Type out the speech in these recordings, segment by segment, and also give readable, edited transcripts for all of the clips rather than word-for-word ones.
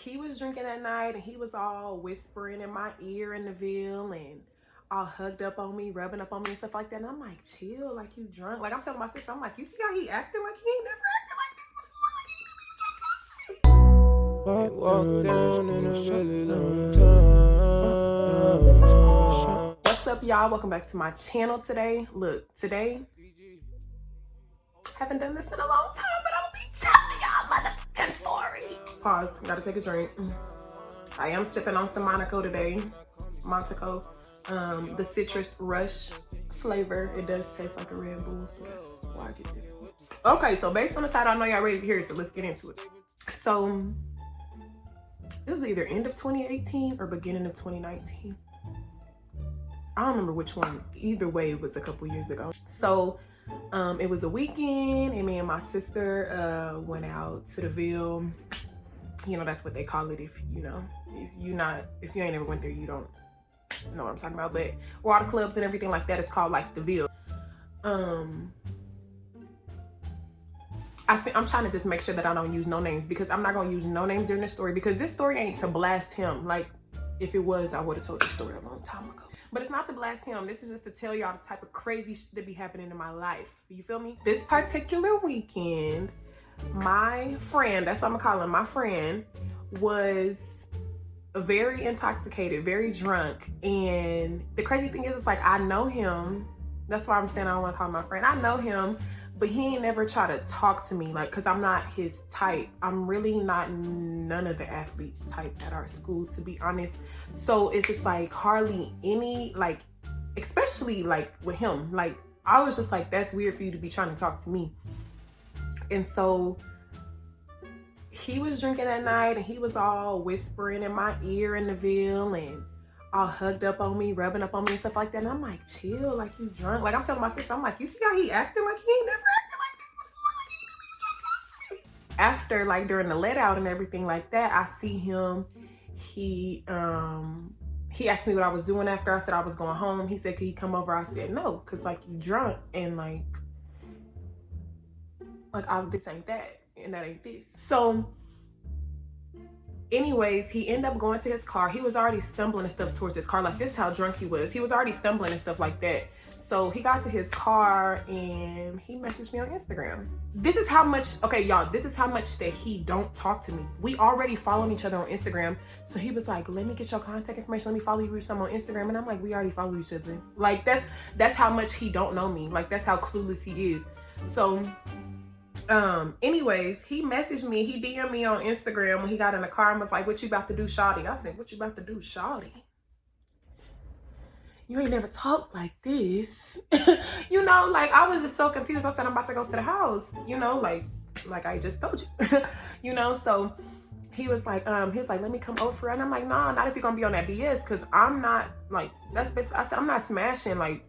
he was drinking that night and he was all whispering in my ear in the Ville and all hugged up on me, rubbing up on me and stuff like that. And I'm like, chill, like you drunk. Like I'm telling my sister, I'm like, you see how he acting like he ain't never acted like this before? Like he ain't never even tried to talk to me. Walk down in a really long time. What's up, y'all? Welcome back to my channel today. Look, today, haven't done this in a long time, but I'm gonna be telling y'all my motherfucking story. Pause, gotta take a drink. I am sipping on some Monaco today. Monaco, the citrus rush flavor. It does taste like a Red Bull, so that's why I get this one. Okay, so based on the title, I know y'all ready to hear it, so let's get into it. So, this was either end of 2018 or beginning of 2019. I don't remember which one. Either way, it was a couple years ago. So, it was a weekend, and me and my sister went out to the Ville. You know, that's what they call it if you ain't never went there, you don't know what I'm talking about. But water clubs and everything like that is called like the Ville. I'm trying to just make sure that I don't use no names, because I'm not gonna use no names during this story, because this story ain't to blast him. Like, if it was, I would have told this story a long time ago. But it's not to blast him. This is just to tell y'all the type of crazy shit that be happening in my life. You feel me? This particular weekend, my friend, that's what I'm gonna call him, my friend, was very intoxicated, very drunk. And the crazy thing is, it's like, I know him. That's why I'm saying I don't wanna call him my friend. I know him, but he ain't never try to talk to me, like, cause I'm not his type. I'm really not none of the athletes type at our school, to be honest. So it's just like hardly any, like, especially like with him, like, I was just like, that's weird for you to be trying to talk to me. And so he was drinking that night and he was all whispering in my ear in the Ville and all hugged up on me, rubbing up on me and stuff like that. And I'm like, chill, like you drunk. Like I'm telling my sister, I'm like, you see how he acting like he ain't never acted like this before? Like he ain't never even tried to talk to me. After, like, during the let out and everything like that, I see him. He asked me what I was doing after. I said I was going home. He said, could he come over? I said no, cause like you drunk and like this ain't that and that ain't this. So anyways, he ended up going to his car. He was already stumbling and stuff towards his car. Like, this is how drunk he was. He was already stumbling and stuff like that. So he got to his car and he messaged me on Instagram. This is how much, okay, y'all, this is how much that he don't talk to me. We already following each other on Instagram. So he was like, let me get your contact information. Let me follow you some on Instagram. And I'm like, we already follow each other. Like, that's how much he don't know me. Like, that's how clueless he is. So anyways, he messaged me, he DM'd me on Instagram when he got in the car and was like, what you about to do, shawty? I said, what you about to do, shawty? You ain't never talked like this. You know, like, I was just so confused. I said, I'm about to go to the house, you know, like I just told you. You know, so he was like, let me come over. And I'm like, nah, not if you're gonna be on that BS, because I'm not, like, that's basically, I said, I'm not smashing, like,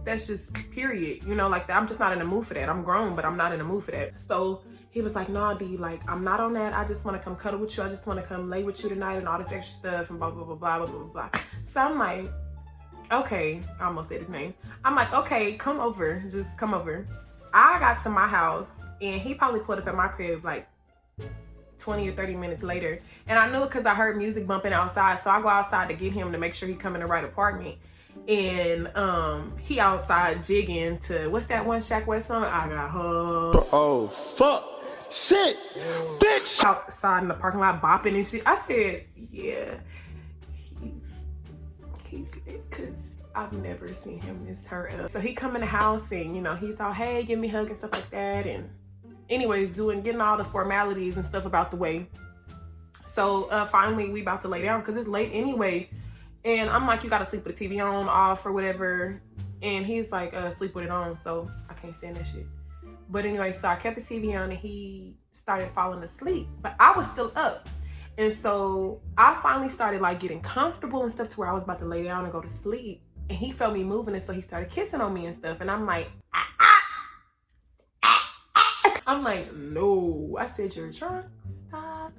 that's just period, you know, like that. I'm just not in the mood for that. I'm grown, but I'm not in the mood for that. So he was like, nah, D, like, I'm not on that. I just want to come cuddle with you. I just want to come lay with you tonight and all this extra stuff and blah, blah, blah, blah, blah, blah, blah. So I'm like, okay, I almost said his name. I'm like, okay, come over, just come over. I got to my house and he probably pulled up at my crib like 20 or 30 minutes later. And I knew it because I heard music bumping outside. So I go outside to get him to make sure he come in the right apartment. And he outside jigging to, what's that one Shaq West song? I got her. Oh, fuck. Shit. Bitch. Outside in the parking lot bopping and shit. I said, yeah, he's lit, because I've never seen him this turn up. So he come in the house and, you know, he's all, hey, give me a hug and stuff like that. And anyways, getting all the formalities and stuff about the way. So finally we about to lay down because it's late anyway. And I'm like, you gotta sleep with the TV on, off, or whatever. And he's like, sleep with it on. So I can't stand that shit. But anyway, so I kept the TV on and he started falling asleep. But I was still up. And so I finally started like getting comfortable and stuff to where I was about to lay down and go to sleep. And he felt me moving, and so he started kissing on me and stuff. And I'm like, I'm like, no. I said, you're drunk, stop.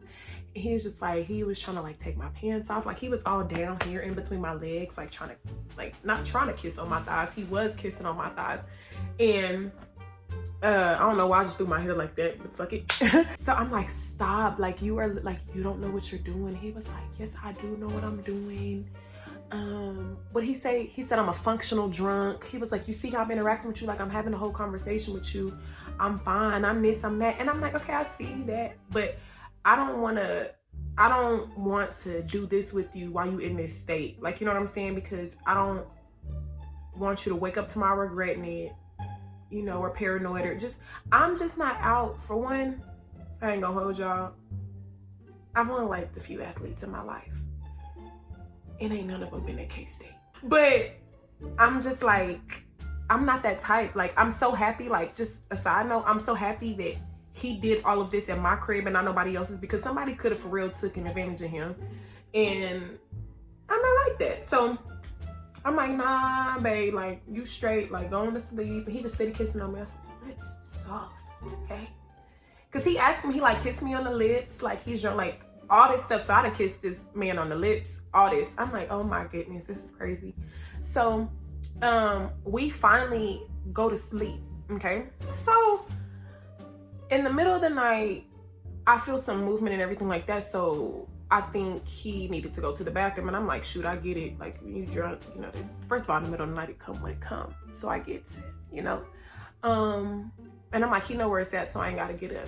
He was just like, he was trying to like take my pants off. Like, he was all down here in between my legs, like trying to, like, not trying to kiss on my thighs. He was kissing on my thighs. And I don't know why I just threw my hair like that, but fuck it. So I'm like, stop, like you are like, you don't know what you're doing. He was like, yes, I do know what I'm doing. What he say? He said I'm a functional drunk. He was like, you see how I'm interacting with you, like I'm having a whole conversation with you. I'm fine, I'm this, I'm that. And I'm like, okay, I see that, but I don't want to do this with you while you in this state. Like, you know what I'm saying? Because I don't want you to wake up tomorrow regretting it, you know, or paranoid, or just, I'm just not out. For one, I ain't gonna hold y'all, I've only liked a few athletes in my life, and ain't none of them been at K-State. But I'm just like, I'm not that type. Like, I'm so happy, like, just a side note, I'm so happy that he did all of this in my crib and not nobody else's, because somebody could have for real taken advantage of him, and I'm not like that. So I'm like, nah, babe, like, you straight, like, going to sleep. And he just steady kissing on me. I said, your lips soft, okay? Because he asked me, he like kissed me on the lips, like he's drunk, like all this stuff. So I done kissed this man on the lips, all this. I'm like, oh my goodness, this is crazy. So we finally go to sleep, okay? So in the middle of the night, I feel some movement and everything like that. So I think he needed to go to the bathroom, and I'm like, shoot, I get it. Like, you drunk, you know, first of all, in the middle of the night, it come when it come. So I get it, you know? And I'm like, he know where it's at, so I ain't gotta get up.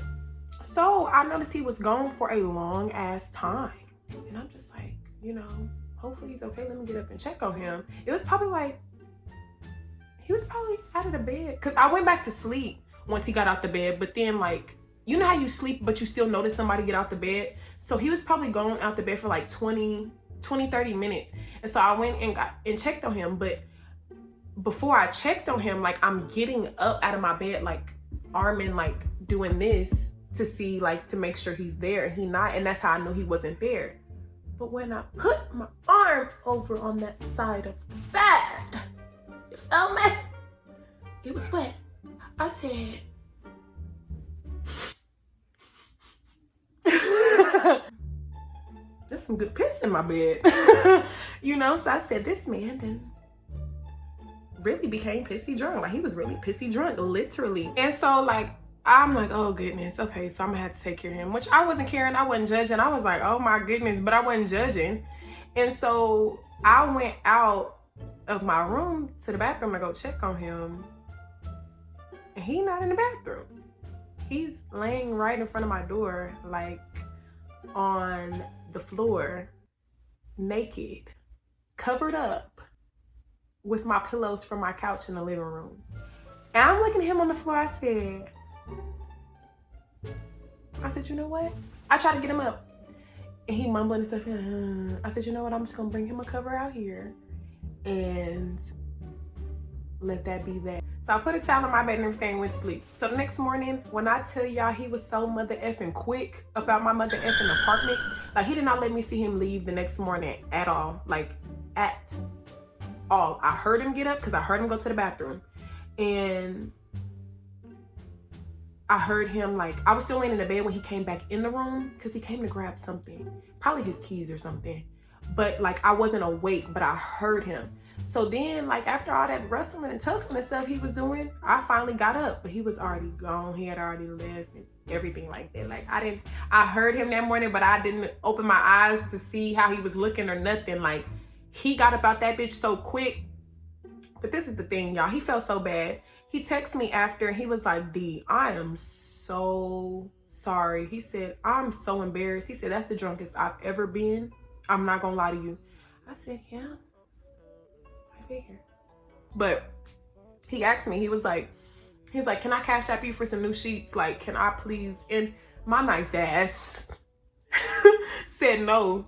So I noticed he was gone for a long ass time. And I'm just like, you know, hopefully he's okay. Let me get up and check on him. It was probably like, he was probably out of the bed. Cause I went back to sleep once he got out the bed, but then like, you know how you sleep, but you still notice somebody get out the bed? So he was probably going out the bed for like 20, 30 minutes. And so I went and checked on him. But before I checked on him, like I'm getting up out of my bed, like arming, like doing this to see, like to make sure he's there, and he not. And that's how I knew he wasn't there. But when I put my arm over on that side of the bed, you feel me? It was wet. I said, there's some good piss in my bed. You know, so I said, this man then really became pissy drunk. Like he was really pissy drunk, literally. And so like, I'm like, oh goodness, okay, so I'm gonna have to take care of him, which I wasn't caring, I wasn't judging. I was like, oh my goodness, but I wasn't judging. And so I went out of my room to the bathroom to go check on him, and he's not in the bathroom. He's laying right in front of my door, like on the floor, naked, covered up with my pillows from my couch in the living room. And I'm looking at him on the floor. I said, you know what? I tried to get him up, and he mumbling and stuff. I said, you know what? I'm just gonna bring him a cover out here and let that be that. So I put a towel on my bed and everything, went to sleep. So the next morning, when I tell y'all he was so mother effing quick about my mother effing apartment, like he did not let me see him leave the next morning at all, like at all. I heard him get up because I heard him go to the bathroom, and I heard him, like, I was still laying in the bed when he came back in the room because he came to grab something, probably his keys or something. But like, I wasn't awake, but I heard him. So then, like, after all that wrestling and tussling and stuff he was doing, I finally got up, but he was already gone. He had already left and everything like that. Like, I heard him that morning, but I didn't open my eyes to see how he was looking or nothing. Like, he got about that bitch so quick. But this is the thing, y'all. He felt so bad. He texted me after, and he was like, D, I am so sorry. He said, I'm so embarrassed. He said, that's the drunkest I've ever been. I'm not gonna lie to you. I said, yeah. But he asked me, he's like, can I cash app you for some new sheets? Like, can I please? And my nice ass said no,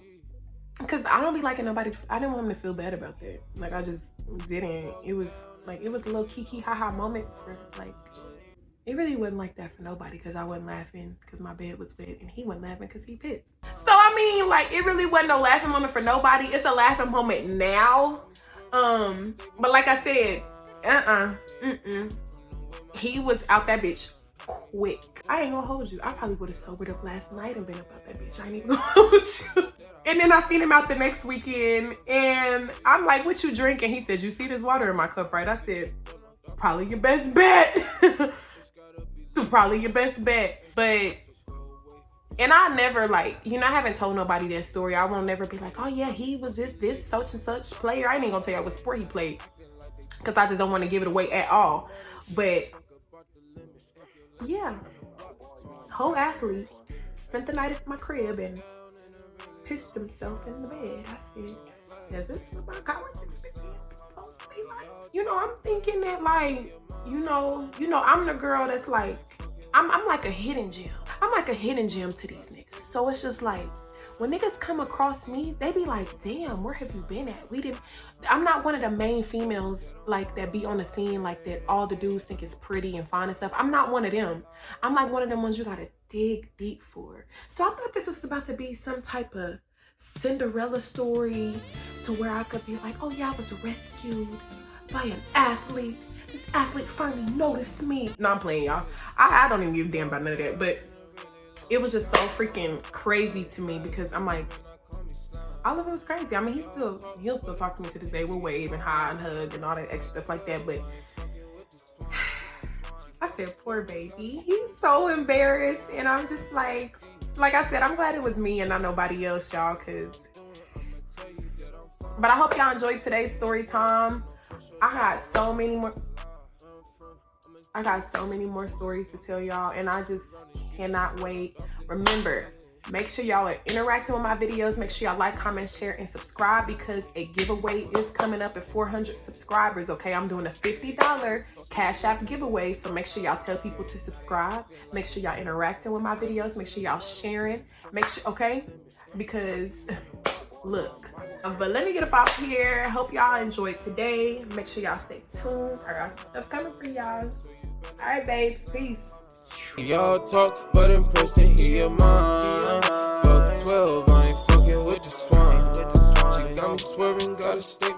because I don't be liking nobody. I didn't want him to feel bad about that. Like, I just didn't. It was like, it was a little kiki haha moment for, like, it really wasn't like that for nobody, because I wasn't laughing because my bed was wet, and he wasn't laughing because he pissed. So I mean, like, it really wasn't no laughing moment for nobody. It's a laughing moment now. But like I said, he was out that bitch quick. I ain't gonna hold you. I probably would have sobered up last night and been about that bitch. I ain't even gonna hold you. And then I seen him out the next weekend, and I'm like, what you drinking? He said, you see this water in my cup, right? I said, probably your best bet. probably your best bet. But, and I never like, you know, I haven't told nobody that story. I won't never be like, oh yeah, he was this such and such player. I ain't even gonna tell you what sport he played, because I just don't want to give it away at all. But yeah, whole athlete spent the night at my crib and pissed himself in the bed. I said, is this what my college experience is supposed to be like? You know, I'm thinking that like, you know, I'm the girl that's like, I'm like a hidden gem. I'm like a hidden gem to these niggas. So it's just like, when niggas come across me, they be like, damn, where have you been at? I'm not one of the main females like that be on the scene like that all the dudes think is pretty and fine and stuff. I'm not one of them. I'm like one of them ones you gotta dig deep for. So I thought this was about to be some type of Cinderella story to where I could be like, oh yeah, I was rescued by an athlete. This athlete finally noticed me. No, I'm playing, y'all. I don't even give a damn about none of that, but it was just so freaking crazy to me because I'm like, all of it was crazy. I mean, he'll still talk to me to this day. We'll wave and high and hug and all that extra stuff like that, but I said, poor baby. He's so embarrassed, and I'm just like I said, I'm glad it was me and not nobody else, y'all, but I hope y'all enjoyed today's story time. I got so many more stories to tell y'all, and I just cannot wait. Remember, make sure y'all are interacting with my videos. Make sure y'all like, comment, share, and subscribe, because a giveaway is coming up at 400 subscribers, okay? I'm doing a $50 Cash App giveaway, so make sure y'all tell people to subscribe. Make sure y'all interacting with my videos. Make sure y'all sharing. Make sure, okay? Because, look. But let me get up out here. Hope y'all enjoyed today. Make sure y'all stay tuned. I got some stuff coming for y'all. All right, babes. Peace. Y'all talk, but in person, hear your mind. Fuck 12, I ain't fucking with the swine. She got me swerving, gotta stay